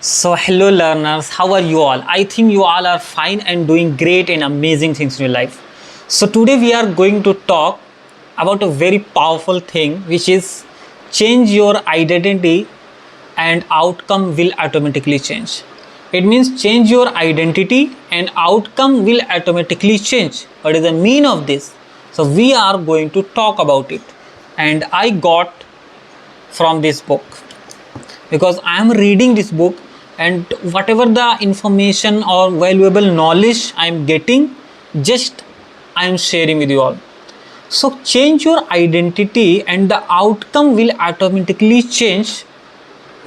So hello learners, how are you all? I think you all are fine and doing great and amazing things in your life. So today we are going to talk about a very powerful thing, which is change your identity and outcome will automatically change. It means change your identity and outcome will automatically change. What is the meaning of this? So we are going to talk about it, and I got from this book because I am reading this book, and whatever the information or valuable knowledge I am getting, just I am sharing with you all. So change your identity and the outcome will automatically change.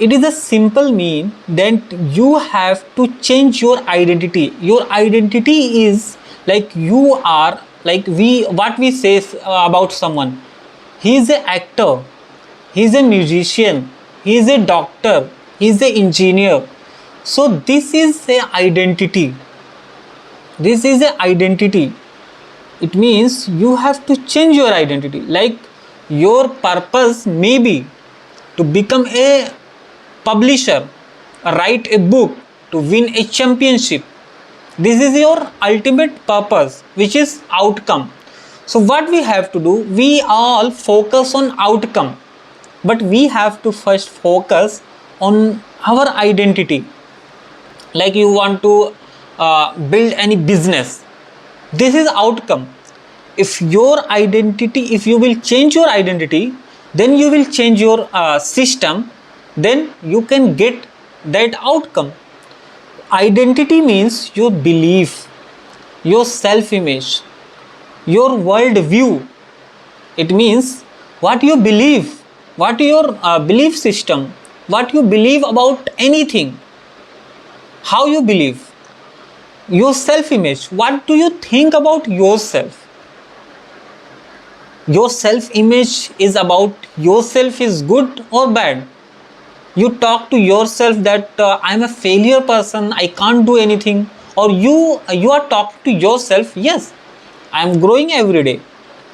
It is a simple mean that you have to change your identity. Your identity is like you are, like what we say about someone. He is an actor, he is a musician, he is a doctor, he is an engineer. So this is a identity. This is a identity. It means you have to change your identity. Like your purpose may be to become a publisher, write a book, to win a championship. This is your ultimate purpose, which is outcome. So what we have to do, we all focus on outcome, but we have to first focus on our identity. Like you want to build any business, this is outcome. If your identity, if you will change your identity, then you will change your system, then you can get that outcome. Identity means your belief, your self-image, your world view. It means what you believe, what your belief system, what you believe about anything, how you believe, your self-image. What do you think about yourself? Your self-image is about yourself is good or bad. You talk to yourself that I'm a failure person, I can't do anything, or you are talking to yourself, yes, I'm growing every day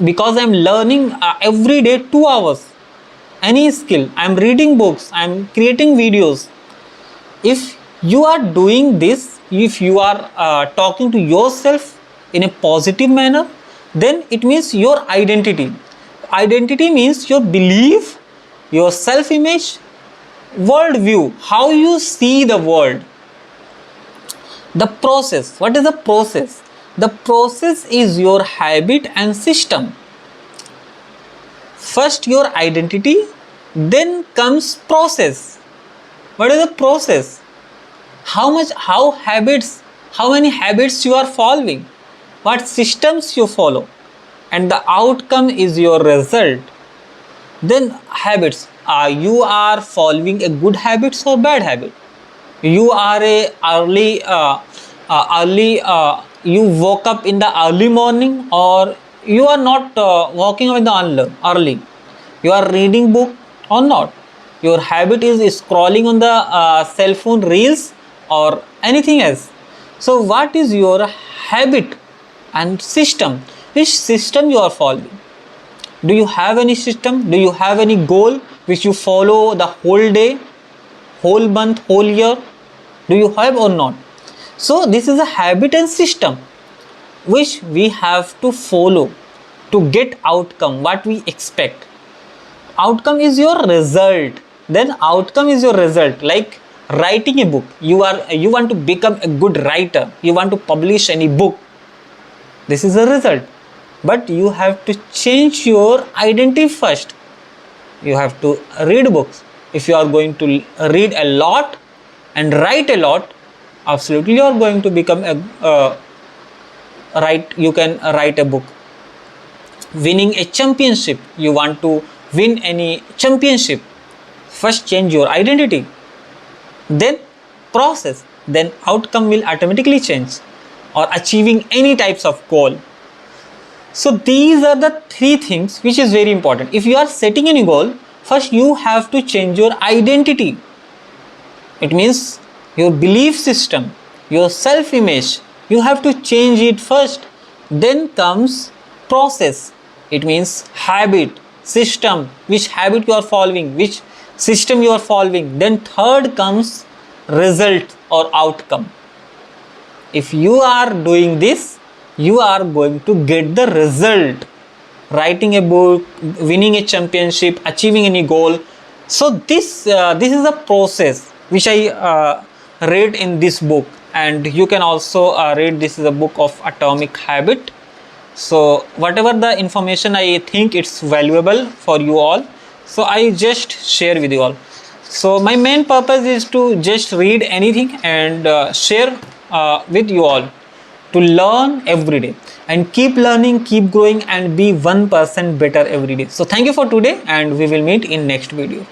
because I'm learning every day 2 hours any skill, I'm reading books, I'm creating videos. If you are doing this, if you are talking to yourself in a positive manner, then it means your identity. Identity means your belief, your self-image, world view, how you see the world. The process, what is the process? The process is your habit and system. First your identity, then comes process. What is the process? How many habits you are following, what systems you follow, and the outcome is your result. Then habits, you are following a good habits or bad habit. You are a you woke up in the early morning, or you are not walking up in the early. You are reading book or not. Your habit is scrolling on the cell phone reels or anything else. So what is your habit and system? Which system you are following? Do you have any system? Do you have any goal which you follow the whole day, whole month, whole year? Do you have or not? So this is a habit and system which we have to follow to get outcome, what we expect. Outcome is your result. Then outcome is your result. Like writing a book, you want to become a good writer, you want to publish any book, this is a result. But you have to change your identity first. You have to read books. If you are going to read a lot and write a lot, absolutely you are going to become a you can write a book. Winning a championship, you want to win any championship, first change your identity, then process, then outcome will automatically change, or achieving any types of goal. So these are the 3 things which is very important. If you are setting any goal, first you have to change your identity. It means your belief system, your self-image, you have to change it first. Then comes process. It means habit, system, which habit you are following, which system you are following. Then third comes result or outcome. If you are doing this, you are going to get the result. Writing a book, winning a championship, achieving any goal. So this is a process which I read in this book, and you can also read. This is a book of Atomic Habit. So whatever the information I think it's valuable for you all, so I just share with you all. So my main purpose is to just read anything and share with you all, to learn every day and keep learning, keep growing, and be 1% better every day. So thank you for today, and we will meet in next video.